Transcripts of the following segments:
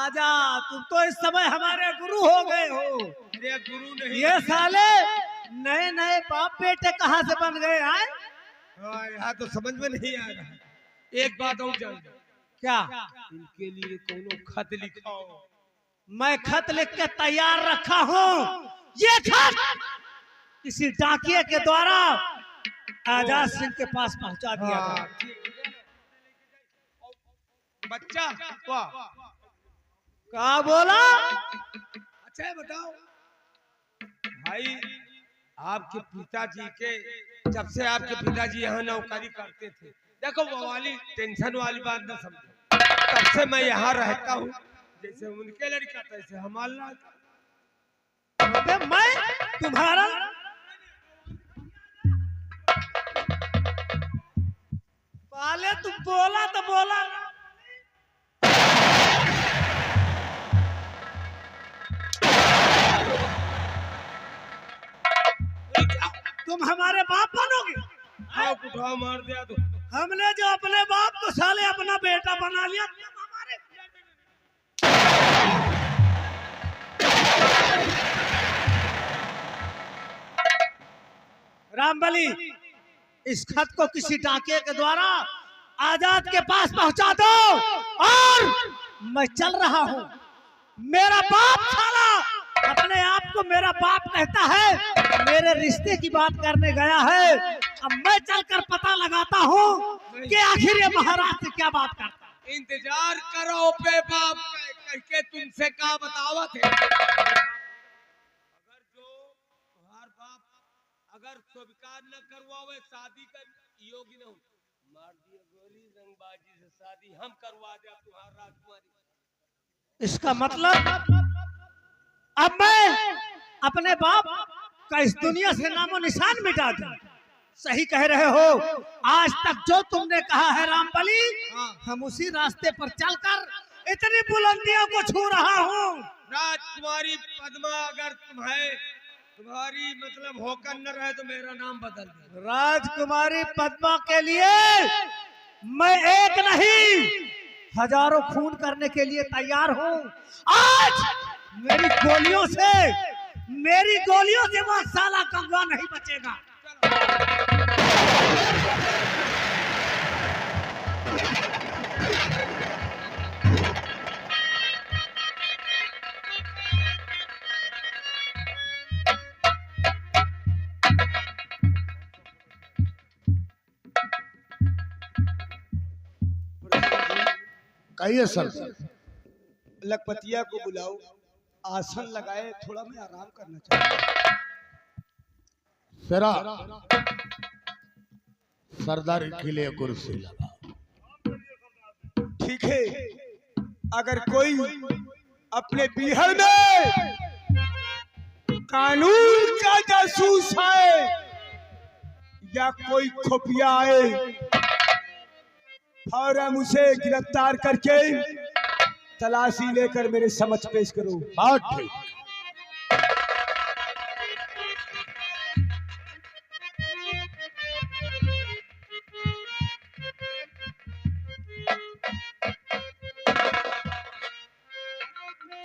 राजा तुम तो इस समय हमारे गुरु हो गए हो। मेरे गुरु नहीं, ये साले नए नए बाप बेटे कहाँ से बन गए हैं? यहाँ तो समझ में नहीं आ रहा। एक बात और जान दो, क्या? इनके लिए कोनो खत लिखाओ। मैं खत लिख के तैयार रखा हूँ। ये खत किसी डाकिए के द्वारा आजाद सिंह के पास पहुंचा दिया था। बच्चा वाह, क्या बोला? अच्छा है बताओ भाई, आपके पिताजी के, जब से आपके पिताजी यहाँ नौकरी करते थे, देखो वो वाली टेंशन वाली बात न समझो, तब से मैं यहाँ रहता हूँ। जैसे उनके लड़का तैसे हमारा। मैं तुम्हारा पहले तुम बोला तो बोला, तुम हमारे बाप बनोगे? आओ उठाओ मार दिया तो। हमने जो अपने बाप को साले अपना बेटा बना लिया, तुम हमारे रामबली, इस खत को किसी डाकिए के द्वारा आजाद के पास पहुंचा दो। और मैं चल रहा हूं। मेरा बाप साला अपने आप को मेरा बाप कहता है, मेरे रिश्ते की बात करने गया है। अब मैं चलकर पता लगाता हूँ कि आखिर ये महाराज से क्या बात करता है। इंतजार करो पे बाप कह के तुमसे क्या बतावत है। अगर जो तुम्हार बाप अगर स्वीकार न करवावे शादी कर योग्य न हो, मार दिए गोली रंगबाजी से शादी हम करवा दे तुम्हार राजकुमारी। इसका मतलब अब मैं अपने बाप का इस दुनिया से नामो निशान मिटा दूं। सही कह रहे हो। आज तक जो तुमने कहा है रामबली, हम उसी रास्ते पर चलकर इतनी बुलंदियों को छू रहा हूँ। राजकुमारी पद्मा अगर तुम्हारी मतलब होकर न रहे तो मेरा नाम बदल दे। राजकुमारी पद्मा के लिए मैं एक नहीं हजारों खून करने के लिए तैयार हूँ। आज मेरी गोलियों से वो साला कौवा नहीं बचेगा। कहिए सर। लखपतिया को बुलाओ, आसन लगाए, थोड़ा मैं आराम करना चाहता सेरा सरदार के लिए कुर्सी लगा। हूँ। ठीक है, अगर कोई अपने बिहार में कानून का जासूस है या कोई खुफिया है, फौरन उसे गिरफ्तार करके तलाशी लेकर मेरे समक्ष पेश करो। हाँ ठीक।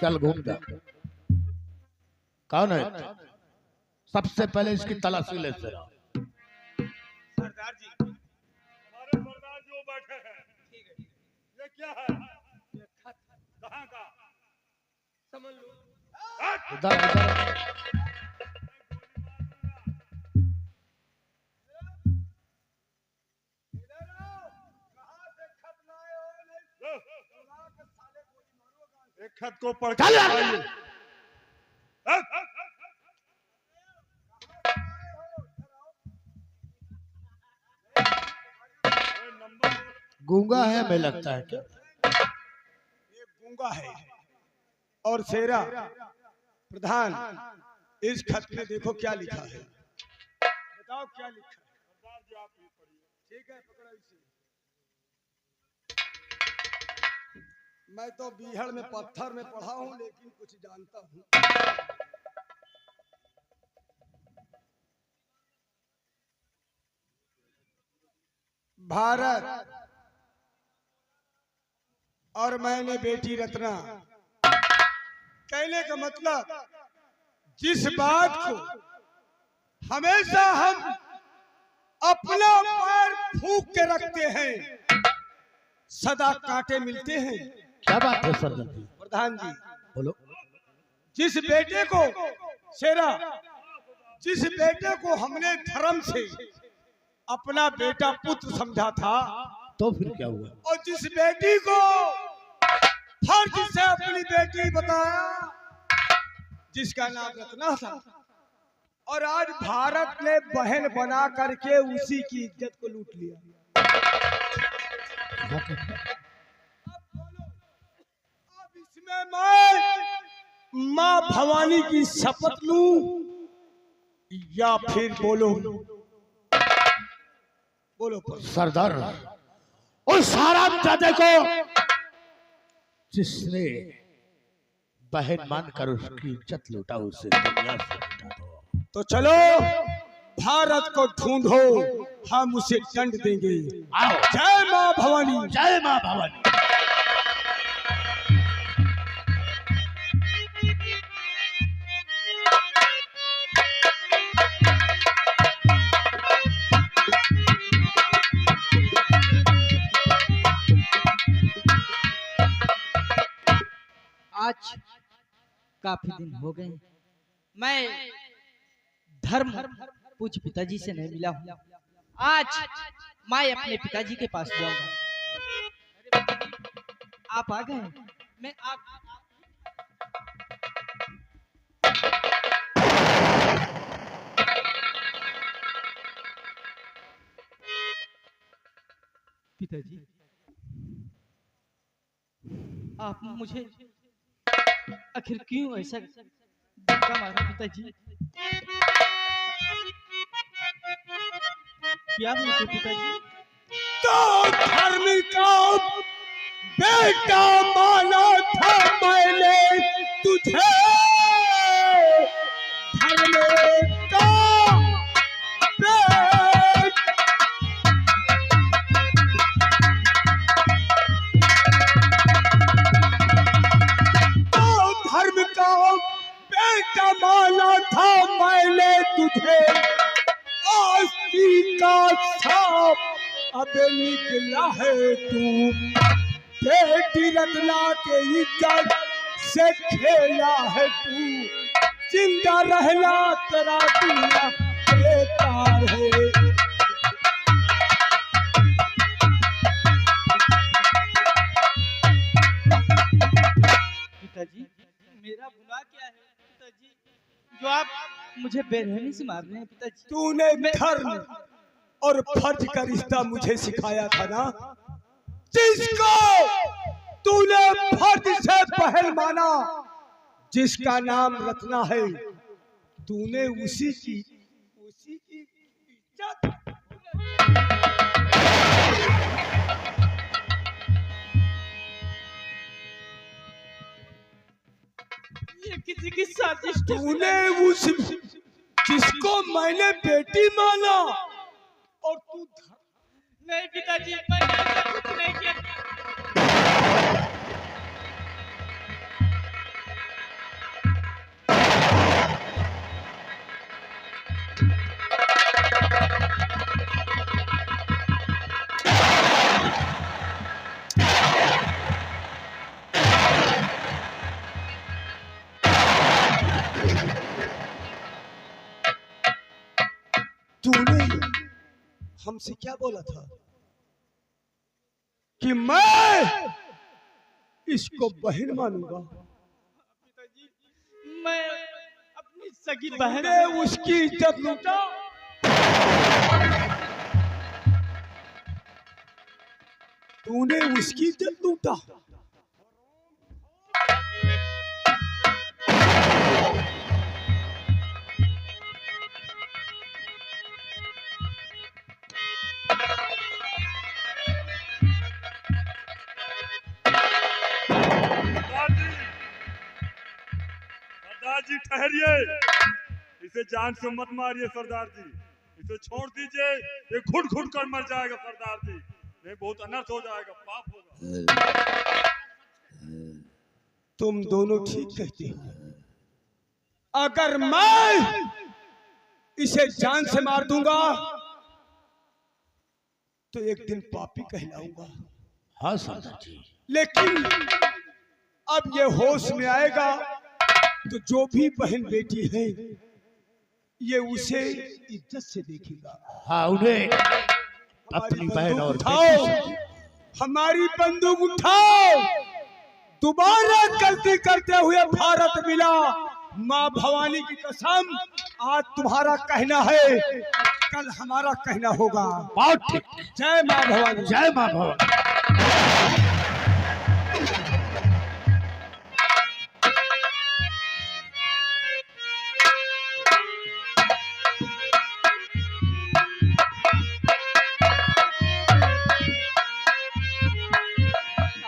चल घूम जा। कौन है? सबसे पहले इसकी तलाशी ले जरा। सरदार जी, हमारे सरदार जो बैठे हैं, ठीक है, ये क्या है? ये खत कहाँ का? समझ लो। इधर इधर। एक खत को पढ़ चल। गूंगा है हमें लगता है क्या? ये गूंगा है। और शेरा प्रधान, इस खत में देखो क्या लिखा है, बताओ क्या लिखा है। सरदार जी आप ही पढ़िए। ठीक है, पकड़ो इसे। मैं तो बिहार में पत्थर में पढ़ा हूँ, लेकिन कुछ जानता हूँ। भारत और मैंने बेटी रत्ना कहने का मतलब जिस बात को हमेशा हम अपना पैर फूंक के रखते हैं सदा कांटे मिलते हैं। क्या बात है सरदार जी? प्रधान जी, बोलो। जिस बेटे को शेरा, जिस बेटे को हमने धर्म से अपना बेटा पुत्र समझा था, तो फिर क्या हुआ? और जिस बेटी को फर्ज से अपनी बेटी बताया, जिसका नाम रत्ना था, और आज भारत ने बहन बना करके उसी की इज्जत को लूट लिया। अब इसमें मैं माँ भवानी की शपथ लूं या फिर बोलो सरदार, उस हरामजादे को जिसने बहन मानकर उसकी इज्जत लूटा उसे दुनिया से मिटा दो। तो चलो भारत को ढूंढो, हम उसे दंड देंगे। आओ। जय माँ भवानी। जय माँ भवानी। आज काफी दिन हो गए मैं धर्म पूज्य पिताजी से नहीं मिला हूँ। आज मैं अपने पिताजी के पास जाऊंगा। आप आ गए? मैं आप पिताजी, आप मुझे आखिर क्यों ऐसा धक्का मारा पिताजी? क्या बोलते पिताजी? तो धर्म का बेटा माना था मैंने तुझे, धर्म का बेटा माना था मैंने तुझे, आस्ती का सांप अब निकला है तू, बेटी रत्ना के इज्जत से खेला है तू, जिंदा रहना तेरा दुनिया बेकार है। पिताजी, मेरा गुनाह क्या है पिताजी, जो आप मुझे बेरहमी से मार रहे हैं पिताजी? तूने धर्म और फर्ज का रिश्ता मुझे सिखाया था ना, जिसको तूने फर्ज से पहल माना, जिसका नाम रत्ना है, तूने उसी की इज्जत। ये किसी की साजिश। तूने उस जिसको मैंने बेटी माना और तू नहीं पिताजी, मैंने ऐसा कुछ नहीं किया। तूने हमसे क्या बोला था कि मैं इसको बहन मानूंगा? पिताजी, मैं अपनी सगी बहन ने उसकी इज्जत लूटा, तूने उसकी इज्जत लूटा। सरदार जी ठहरिए, इसे जान से मत मारिए सरदार जी, इसे छोड़ दीजिए, ये घुट घुट कर मर जाएगा सरदार जी, नहीं बहुत अनर्थ हो जाएगा, पाप होगा। तुम दोनों ठीक कहते हो। अगर मैं इसे जान से मार दूंगा तो एक दिन पापी कहलाऊंगा। हाँ सरदार जी। लेकिन अब ये होश में आएगा तो जो भी बहन बेटी है ये उसे इज्जत से देखेगा। हाँ, उन्हें अपनी बहन और उठाओ, हमारी बंदूक उठाओ। दोबारा गलती करते हुए भारत मिला। माँ भवानी की कसम, आज तुम्हारा कहना है, कल हमारा कहना होगा। बहुत ठीक। जय माँ भवानी। जय माँ भवानी।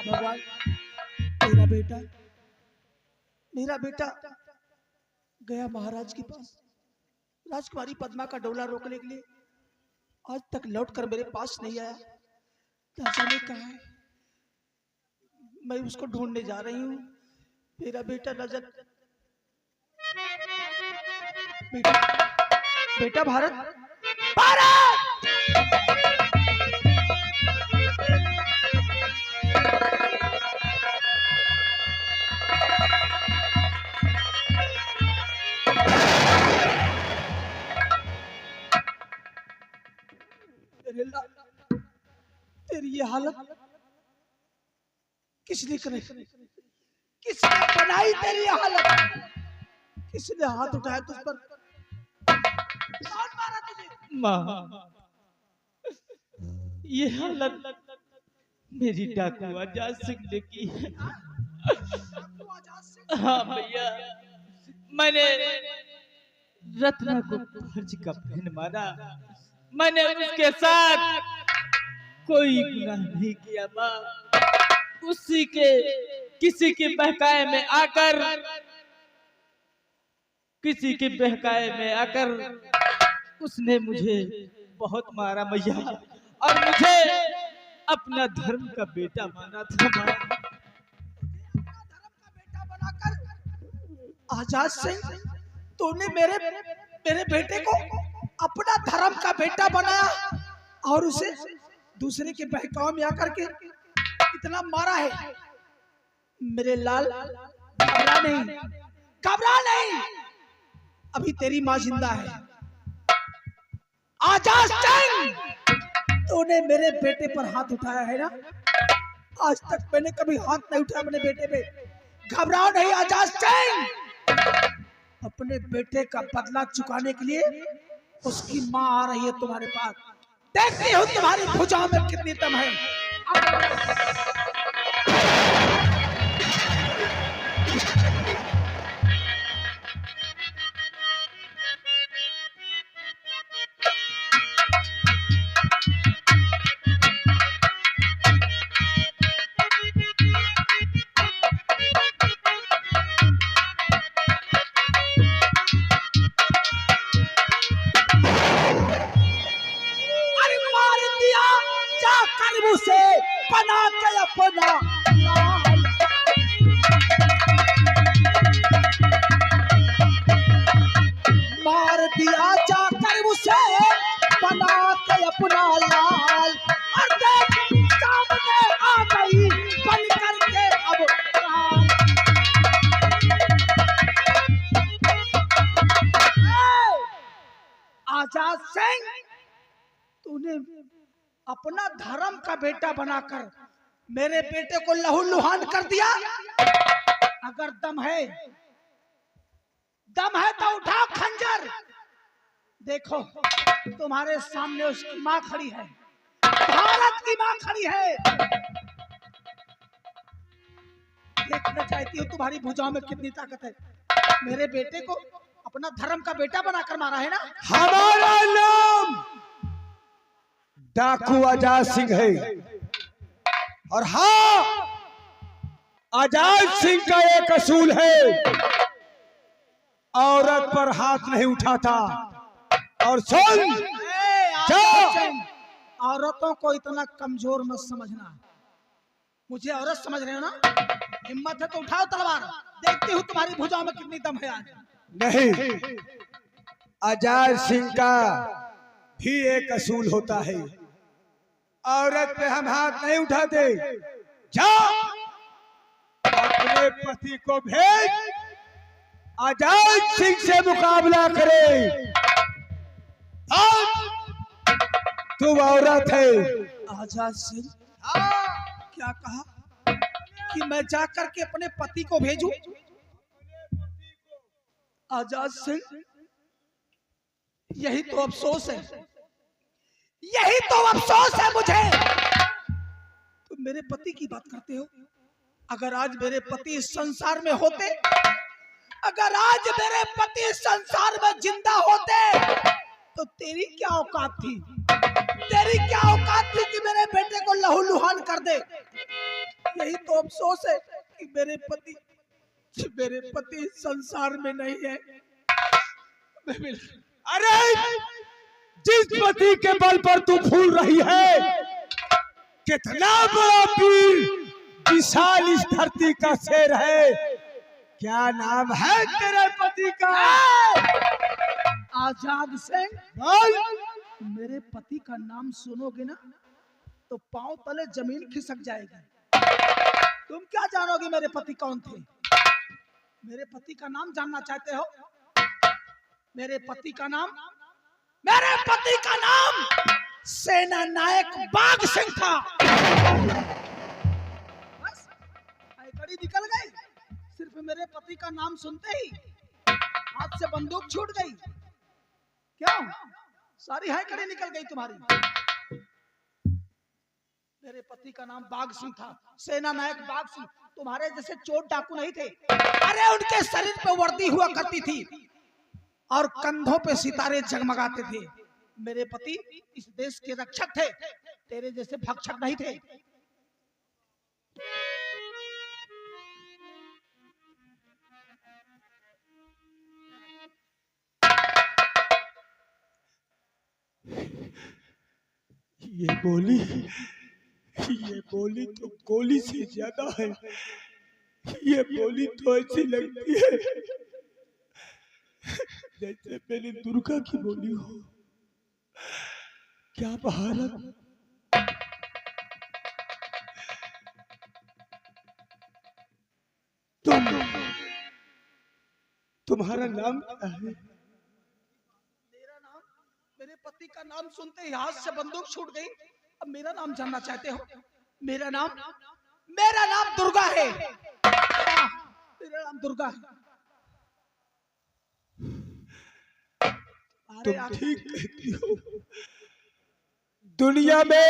भगवान, मेरा बेटा गया महाराज के पास राजकुमारी पद्मा का डोला रोकने के लिए, आज तक लौटकर मेरे पास नहीं आया। राजा ने कहा है, मैं उसको ढूंढने जा रही हूँ। मेरा बेटा नजर। बेटा भारत, तेरी ये हालत किसने करे? किसने बनाई तेरी ये हालत? किसने हाथ उठाया तुझ पर? कौन मारा तुझे? माँ, ये हालत मेरी डाकू आजाद सिंह ने की है। हाँ भैया, मैंने रत्ना को फर्ज का बहन माना। मैंने उसके साथ कोई गुनाह नहीं किया माँ। उसी के किसी के बहकाए में आकर उसने मुझे बहुत मारा भैया, और मुझे अपना धर्म का बेटा माना था माँ। आजाद सिंह, तूने मेरे बेटे को अपना धर्म का बेटा बनाया और उसे दूसरे के बहकावे में आकर के इतना मारा है। मेरे लाल, घबरा नहीं, अभी तेरी माँ जिंदा है। आजाद सिंह, तूने मेरे बेटे पर हाथ उठाया है ना? आज तक मैंने कभी हाथ नहीं उठाया अपने बेटे पे। घबराओ नहीं आजाद सिंह, अपने बेटे का बदला चुकाने के लिए उसकी माँ आ रही है तुम्हारे पास। देखती हूँ तुम्हारी भुजाओं में कितनी दम है। से बना के अपना मार दिया, जाकर उसे बना के अपना लाल। और देख सामने आ गई बन करके अब आजाद सिंह, तूने अपना धर्म का बेटा बनाकर मेरे बेटे को लहूलुहान कर दिया। अगर दम है तो उठाओ खंजर। देखो तुम्हारे सामने उसकी माँ खड़ी है, भारत की माँ खड़ी है। देखना चाहती हूँ तुम्हारी भुजाओं में कितनी ताकत है। मेरे बेटे को अपना धर्म का बेटा बनाकर मारा है ना? हमारा नाम डाकू आजाद सिंह है, और हाँ, आजाद सिंह का एक असूल है, औरत पर हाथ नहीं उठाता। और सुन, औरतों को इतना कमजोर मत समझना। मुझे औरत समझ रहे हो ना? हिम्मत है तो उठाओ तलवार, देखती हूँ तुम्हारी भुजाओं में कितनी दम है आज। नहीं, आजाद सिंह का भी एक असूल होता है, औरत पे हम हाथ नहीं उठाते। जाओ अपने पति को भेज, आजाद सिंह से मुकाबला करे। तुम औरत है। आजाद सिंह? क्या कहा कि मैं जाकर के अपने पति को भेजूं? आजाद सिंह, यही तो अफसोस है, यही तो अफसोस है मुझे। तुम मेरे पति की बात करते हो। अगर आज मेरे पति इस संसार में होते, अगर आज मेरे पति इस संसार में जिंदा होते, तो तेरी क्या औकात थी, तेरी क्या औकात थी कि मेरे बेटे को लहूलुहान कर दे। यही तो अफसोस है कि मेरे पति इस संसार में नहीं है। अरे जिस पति के बल पर तू फूल रही है, कितना बड़ा वीर विशाल इस धरती का शेर है। क्या नाम है तेरे पति का? आजाद सिंह। मेरे पति का नाम सुनोगे ना तो पांव तले जमीन खिसक जाएगी। तुम क्या जानोगे मेरे पति कौन थे? मेरे पति का नाम जानना चाहते हो? मेरे पति का नाम सेना नायक बाघ सिंह था। बस कड़ी निकल गई। सिर्फ मेरे पति का नाम सुनते ही हाथ से बंदूक छूट गई। क्यों? सारी हाय कड़ी निकल गई तुम्हारी। मेरे पति का नाम बाघ सिंह था, सेना नायक बाघ सिंह। तुम्हारे जैसे चोर डाकू नहीं थे। अरे उनके शरीर पे वर्दी हुआ करती थी और कंधों पे सितारे जगमगाते थे। मेरे पति इस देश के रक्षक थे, तेरे जैसे भक्षक नहीं थे। ये बोली तो गोली से ज्यादा है। ये बोली तो ऐसी लगती है जैसे मेरी दुर्गा की बोली हो। क्या बहारत! तुम्हारा नाम क्या है? मेरा नाम? मेरे पति का नाम सुनते ही हाथ से बंदूक छूट गई। अब मेरा नाम जानना चाहते हो? मेरा नाम दुर्गा है। मेरा नाम दुर्गा है। तुम ठीक कहती हो। दुनिया में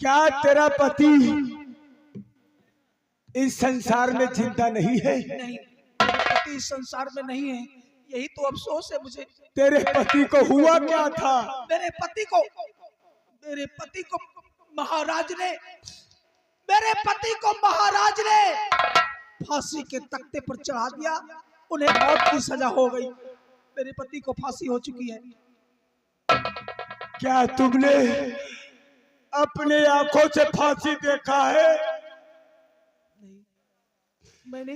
क्या तेरा पति इस संसार में जिंदा नहीं है? नहीं, मेरे पति इस संसार में नहीं है। यही तो अफसोस है मुझे। तेरे पति को हुआ क्या था? मेरे पति को महाराज ने फांसी के तख्ते पर चढ़ा दिया। उन्हें मौत की सजा हो गई। मेरे पति को फांसी हो चुकी है। क्या तुमने अपने आंखों से फांसी देखा है? नहीं, मैंने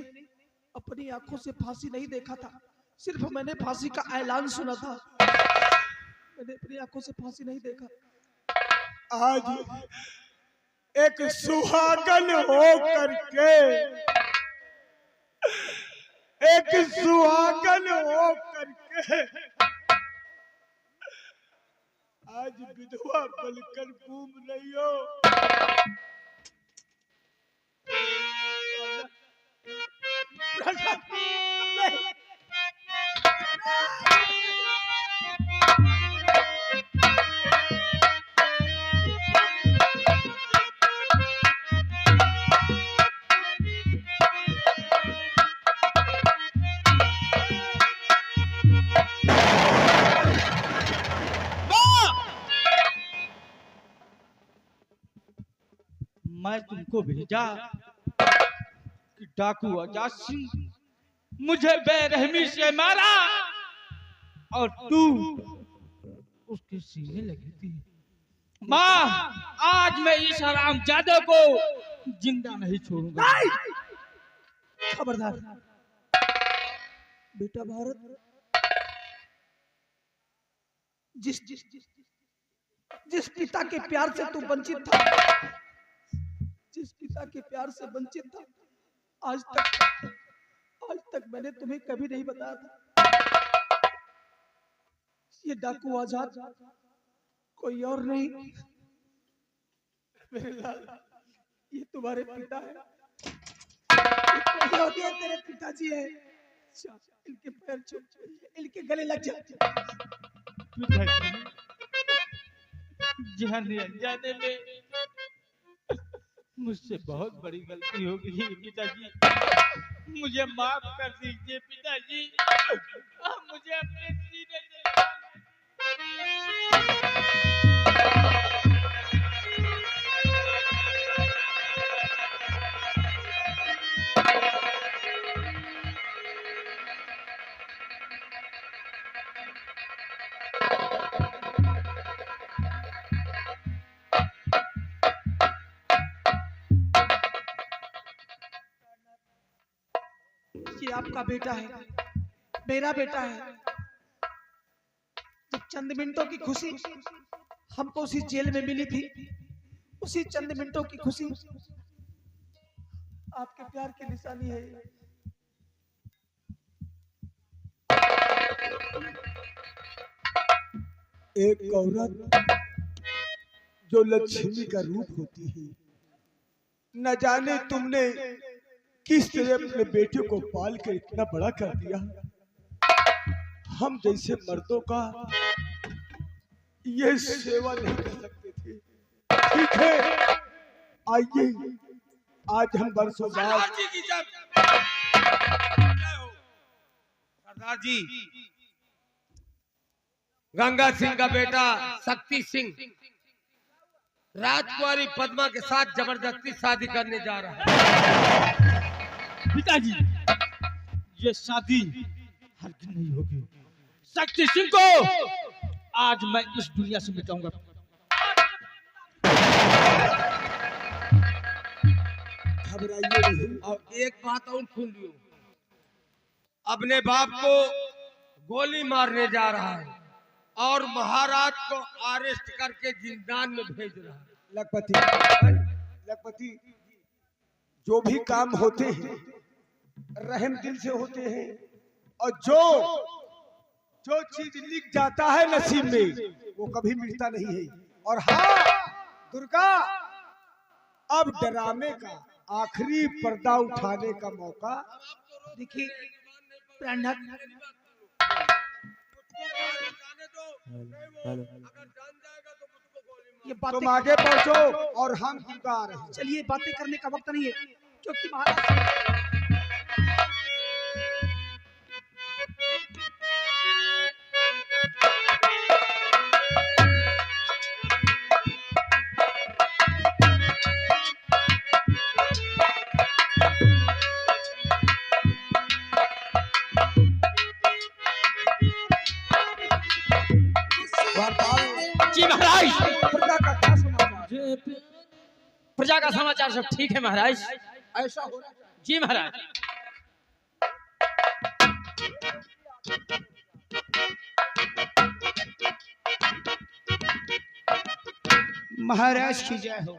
अपनी आंखों से फांसी नहीं देखा था। सिर्फ मैंने फांसी का ऐलान सुना था। मैंने अपनी आंखों से फांसी नहीं देखा। आज एक सुहागन हो करके आज विधवा बनकर घूम रही हो। मैं तुमको भेजा कि डाकू आजाद सिंह मुझे बेरहमी से मारा और तू उसके सीने लगी थी। माँ, आज मैं इस हरामजादे को जिंदा नहीं छोड़ूंगा। नहीं खबरदार बेटा भारत, जिस पिता के प्यार से तू वंचित था, जिस पिता के प्यार से वंचित था, आज तक मैंने तुम्हें कभी नहीं बताया था। ये डाकू आजाद कोई और नहीं, मेरे लाल, ये तुम्हारे पिता है, ये कोई और नहीं, तेरे पिताजी है। इनके पैर छू, इनके गले लग जा। जाने अनजाने में मुझसे बहुत बड़ी गलती हो गई पिताजी, मुझे माफ कर दीजिए पिताजी, मुझे अपने सीने से ये आपका बेटा है, मेरा बेटा है। तो चंद मिनटों की खुशी हमको उसी जेल में मिली थी, उसी चंद मिनटों की खुशी आपके प्यार की निशानी है। एक औरत जो लक्ष्मी का रूप होती है, न जाने तुमने किस तरह अपने बेटे को पाल कर इतना बड़ा कर दिया। हम जैसे मर्दों का ये सेवा नहीं कर सकते थे। ठीक है, आइए आज हम बरसों बाद सरदार जी, गंगा सिंह का बेटा शक्ति सिंह राजकुमारी पद्मा के साथ जबरदस्ती शादी करने जा रहा है। पिताजी, ये शादी हरगिज़ नहीं होगी। शक्ति सिंह को आज मैं इस दुनिया से मिटाऊंगा। घबराइए नहीं। और एक बात और सुन लियो, अपने बाप को गोली मारने जा रहा है और महाराज को अरेस्ट करके जिंदान में भेज रहा है। लखपति, जो भी काम होते हैं रहम दिल से होते हैं, और जो चीज लिख जाता है नसीब में वो कभी मिटता नहीं है। और हाँ दुर्गा, अब ड्रामे का आखिरी पर्दा उठाने का मौका। देखिए प्रणत, ये तुम बातें आगे पहुंचो और हम दुर्गा आ रहे हैं। चलिए, बातें करने का वक्त नहीं है, क्योंकि महाराज जी महाराज, प्रजा का क्या समाचार? प्रजा का समाचार सब ठीक है महाराज। ऐसा हो रहा है। जी महाराज। महाराज की जय हो।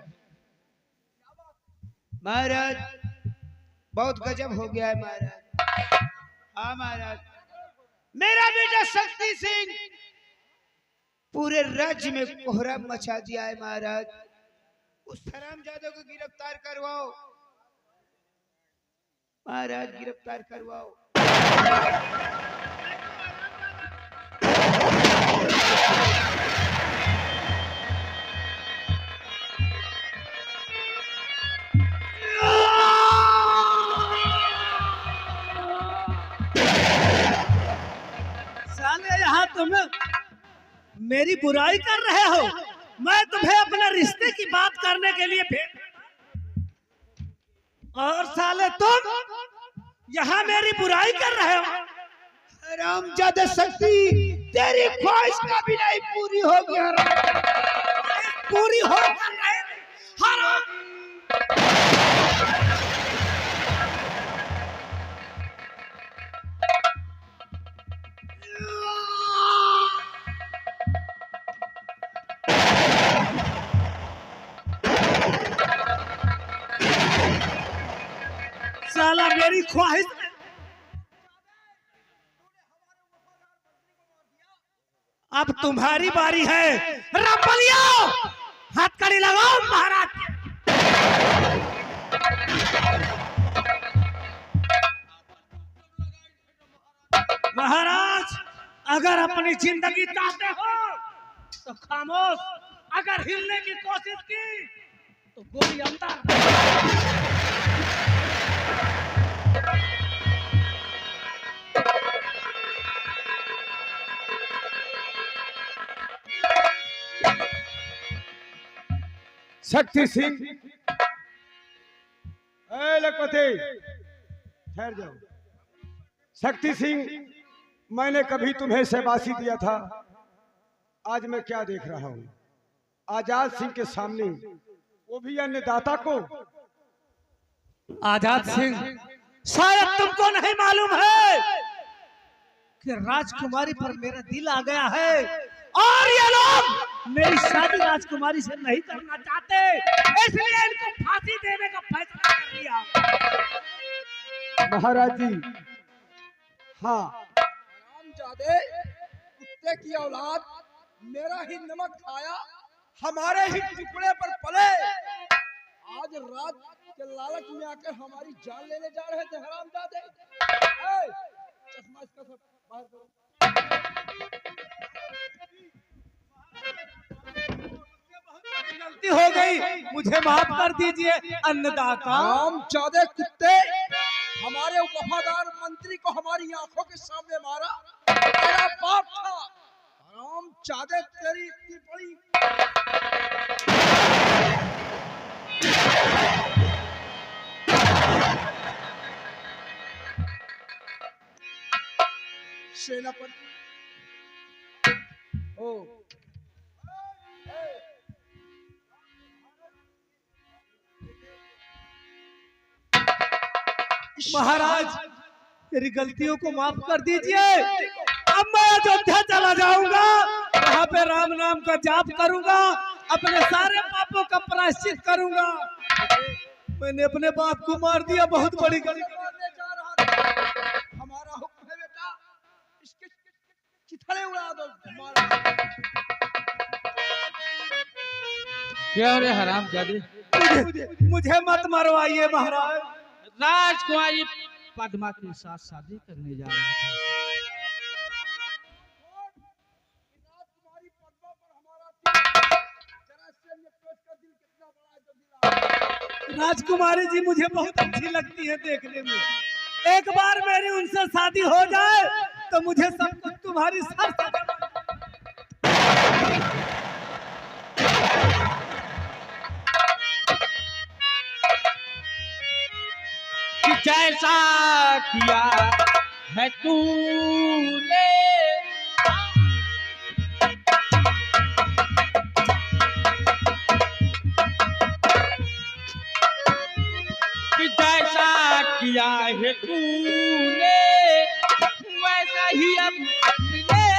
महाराज बहुत गजब हो गया है महाराज। हाँ महाराज, मेरा बेटा शक्ति सिंह पूरे राज्य में कोहराम मचा दिया है महाराज। उस हरामजादे को गिरफ्तार करवाओ महाराज, गिरफ्तार करवाओ। साले यहाँ तुम मेरी बुराई कर रहे हो, मैं तुम्हें अपने रिश्ते की बात करने के लिए भेज, और साले तुम यहाँ मेरी बुराई कर रहे हो। हरामजादे शक्ति, तेरी ख्वाहिश कभी नहीं पूरी होगी, पूरी हो हराम। मेरी ख्वाहिश अब तुम्हारी बारी है। रंपलिया हथकड़ी लगाओ महाराज। महाराज अगर अपनी जिंदगी चाहते हो तो खामोश, अगर हिलने की कोशिश की तो गोली अंदर। शक्ति सिंह, ए लखपति ठहर जाओ। शक्ति सिंह, मैंने कभी तुम्हें शाबाशी दिया था, आज मैं क्या देख रहा हूँ? आजाद सिंह के सामने, वो भी अन्नदाता को। आजाद सिंह, शायद तुमको नहीं मालूम है कि राजकुमारी पर मेरा दिल आ गया है और ये लोग मेरी शादी राजकुमारी से नहीं करना चाहते, इसलिए इनको फांसी देने का फैसला कर लिया। महाराज जी, हाँ, हरामजादे, कुत्ते की औलाद, मेरा ही नमक खाया, हमारे ही टुकड़े पर पले, आज रात के लालच में आकर हमारी जान लेने जा रहे थे। हरामजादे, चश्मा इसका सब बाहर करो। गलती हो गई, मुझे माफ कर दीजिए अन्नदाता। हरामजादे कुत्ते, हमारे वफादार मंत्री को हमारी आंखों के सामने मारा, तेरा बाप था। हरामजादे, तेरी इतनी बड़ी सेनापति ओ महाराज मेरी गलतियों को माफ कर दीजिए। अब मैं अयोध्या चला जाऊंगा, वहाँ पे राम नाम का जाप करूंगा, अपने सारे पापों का प्रायश्चित करूंगा। मैंने अपने बाप को मार दिया, बहुत बड़ी गलती। मारने जा रहा था। हमारा हुक्म है बेटा, इसके चिथड़े उड़ा दो। क्या रे हरामजादे, मुझे मत मरवाइए महाराज। राजकुमारी पद्मा के साथ शादी करने जा रहा था। राजकुमारी पद्मा पर हमारा जरा से निपेट का दिल कितना बड़ा है, जो दिल राजकुमारी जी मुझे बहुत अच्छी लगती है देखने में। एक बार मेरी उनसे शादी हो जाए तो मुझे सब कुछ तुम्हारी सर जैसा किया है तूने, कि जैसा किया है तूने वैसा ही अब मिलेगा।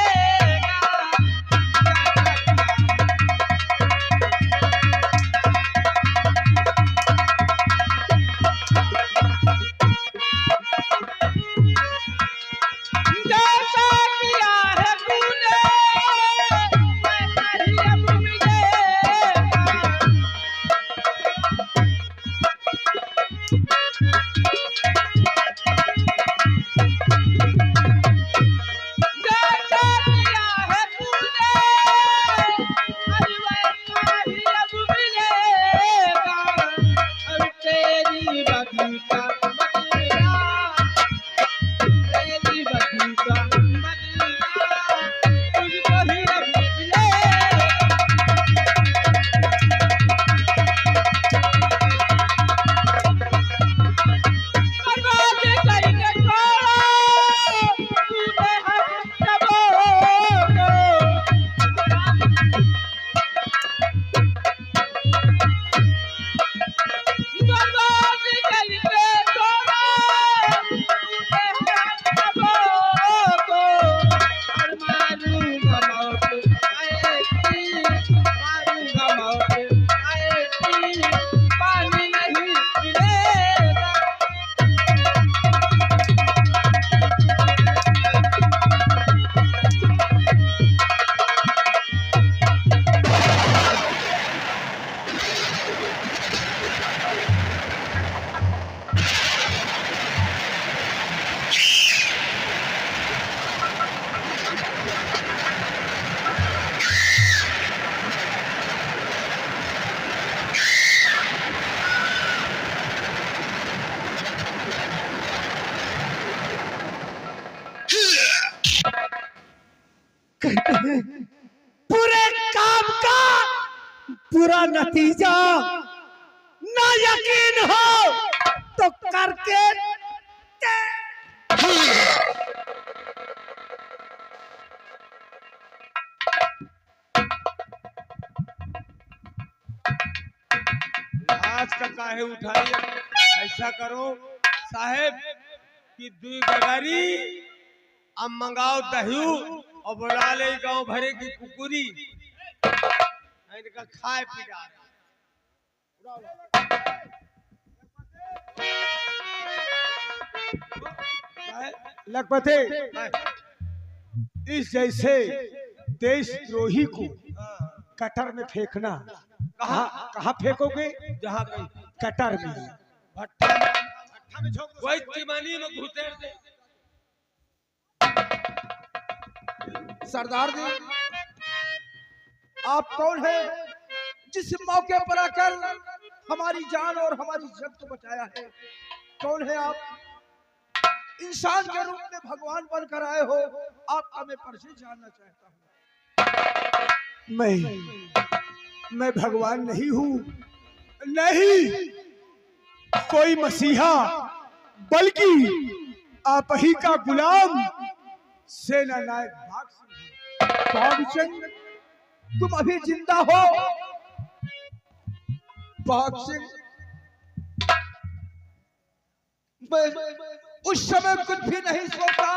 बुरे काम का बुरा नतीजा ना यकीन हो तो करके आज का काहे उठाई। ऐसा करो साहेब कि दुई गगारी अब मंगाओ दही और बुला ले गांव भरे की कुकुरी इनका खाए पी डाल। लखपति इस जैसे देशद्रोही को कटर में फेंकना, कहाँ कहाँ फेंकोगे? जहाँ कहीं कटर में। भट्टा में वही तिमानी में घुसेड़ दे। सरदार जी, आप कौन है जिस मौके पर आकर हमारी जान और हमारी इज्जत को बचाया है? कौन है आप? इंसान के रूप में भगवान बनकर आए हो, आपका मैं परिचय जानना चाहता हूँ। मैं भगवान नहीं हूँ, नहीं कोई मसीहा, बल्कि आप ही का गुलाम सेना नायक भाग सिंह, तुम अभी जिंदा हो? भाग सिंह, मैं उस समय कुछ भी नहीं सोचा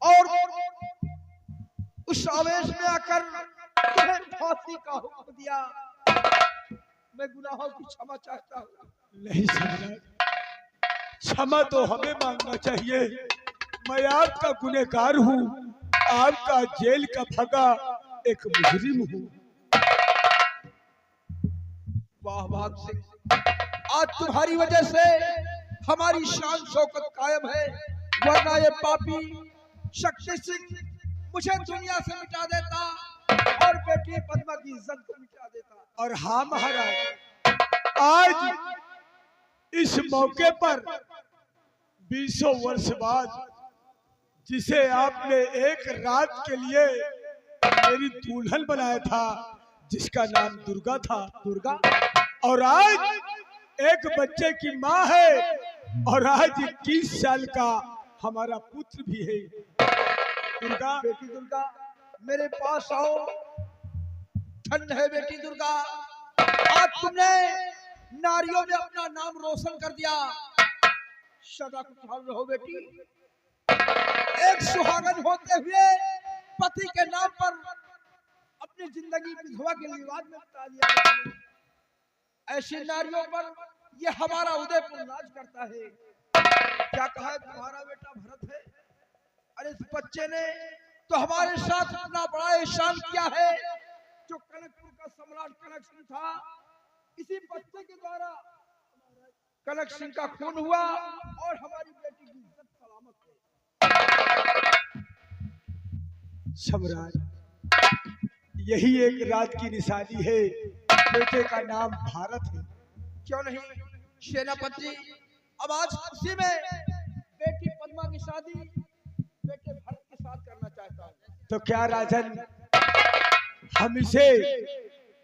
और उस आवेश में आकर तुम्हें फांसी का हुक्म दिया। मैं गुनाहों की क्षमा चाहता हूँ। नहीं सम्राट, क्षमा तो हमें मांगना चाहिए। मैं आपका गुनहगार हूँ, आपका जेल का भगा एक मुजरिम हूँ। वाह भाग सिंह, आज तुम्हारी वजह से हमारी शान शौकत कायम है, वरना ये पापी शक्ति सिंह मुझे दुनिया से मिटा देता और बेटी पद्मा की इज्जत को मिटा देता। और हाँ महाराज, आज इस मौके पर 20 वर्ष बाद जिसे आपने एक रात के लिए मेरी दुल्हन बनाया था, जिसका नाम दुर्गा था, दुर्गा, और आज एक बच्चे की माँ है, और आज 21 साल का हमारा पुत्र भी है। दुर्गा, बेटी दुर्गा, मेरे पास आओ। धन्य है बेटी दुर्गा, आज तुमने नारियों में अपना नाम रोशन कर दिया। सदा खुशहाल रहो बेटी। एक सुहागन होते हुए पति के नाम पर अपनी जिंदगी विधवा के लिवाद में बिता दिया। ऐसी नारियों पर ये हमारा उदयपुर राज करता है। क्या कहा है तुम्हारा बेटा भरत है? अरे इस बच्चे ने तो हमारे साथ इतना बड़ा एहसान किया है। जो कनकपुर का सम्राट कनक सिंह था, इसी बच्चे के द्वारा कनक सिंह का खून हुआ और हमारी बेटी की इज्जत सलामत है। सम्राट, यही एक रात की निशानी है। बेटे का नाम भारत है। क्यों नहीं सेनापति जी, अब आज खुशी में बेटी पद्मा की शादी बेटे भरत के साथ करना चाहता हूँ। तो क्या राजन, हम इसे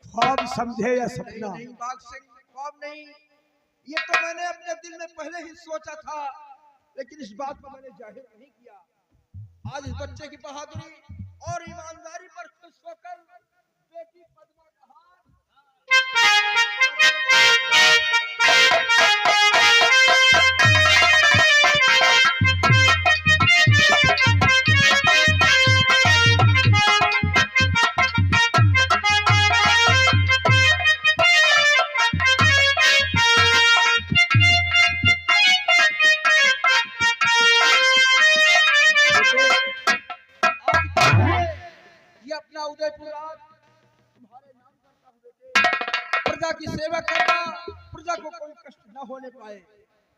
ख्वाब समझे या सपना? नहीं बाग सिंह, ख्वाब नहीं, ये तो मैंने अपने दिल में पहले ही सोचा था, लेकिन इस बात को मैंने जाहिर नहीं किया। आज इस बच्चे की बहादुरी और ईमानदारी पर खुश होकर बेटी पद्मा का अपना उदयपुर राज तुम्हारे नाम करता हूँ बेटे। प्रजा की सेवा करना, प्रजा को कोई कष्ट न होने पाए।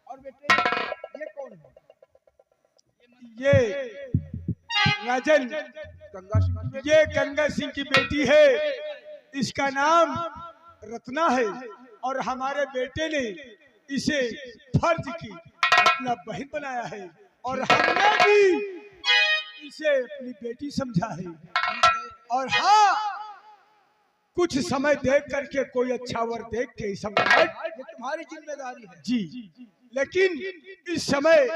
और बेटे ये कौन है? ये राजन, गंगा सिंह की बेटी। ये गंगा सिंह की बेटी है। इसका नाम रत्ना है, और हमारे बेटे ने इसे फर्ज की अपना बहन बनाया है, और हमने भी इसे अपनी बेटी समझा है। और हाँ, कुछ समय देख करके कोई अच्छा वर देख के सम्राट, ये तुम्हारी जिम्मेदारी है। जी, लेकिन इस समय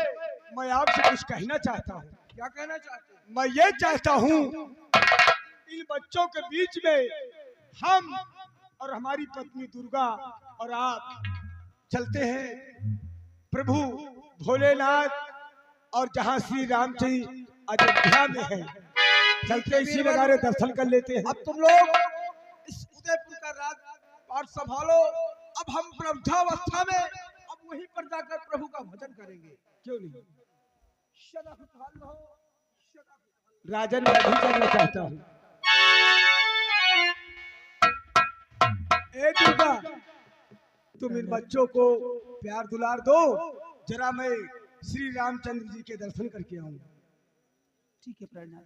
मैं आपसे कुछ कहना चाहता हूँ। क्या कहना चाहते हो? मैं ये चाहता हूँ इन बच्चों के बीच में हम और हमारी पत्नी दुर्गा और आप चलते हैं प्रभु भोलेनाथ और जहाँ श्री रामचंद्र अयोध्या में है, चलते इसी नगारे दर्शन कर लेते हैं। अब तुम लोग इस उदयपुर का राज पाठ संभालो। अब हम वृद्धावस्था में अब वहीं पर जाकर प्रभु का भजन करेंगे, क्यों नहीं? सदा खुशहाल रहो, सदा खुशहाल। राजन मैं भी करना चाहता हूँ। ए दुर्गा, तुम इन बच्चों को प्यार दुलार दो, जरा मैं श्री रामचंद्र जी के दर्शन करके आऊँ। ठीक है प्रणाम,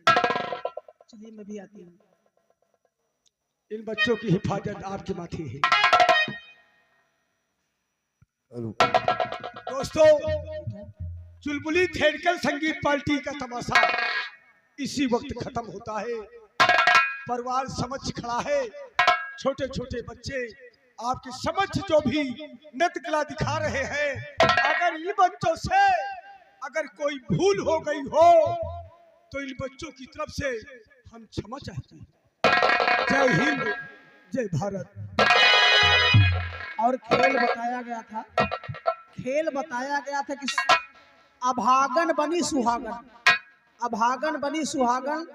चलिए मैं भी आती हूँ। इन बच्चों की हिफाजत आपके माथे है। दोस्तों, चुलबुली थिएटर संगीत पार्टी का तमाशा इसी वक्त खत्म होता है। परिवार समक्ष खड़ा है, छोटे छोटे बच्चे आपके समक्ष जो भी नृत्य कला दिखा रहे हैं। अगर इन बच्चों से अगर कोई भूल हो गई हो तो इन बच्चों की तरफ से हम क्षमा चाहते हैं। जय हिंद, जय भारत। और खेल बताया गया था, खेल बताया गया था कि अभागन बनी सुहागन, अभागन बनी सुहागन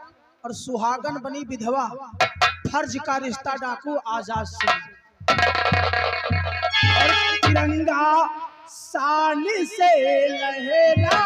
और सुहागन बनी विधवा, फर्ज का रिश्ता डाकू आजाद सिंह। और तिरंगा शान से लहरा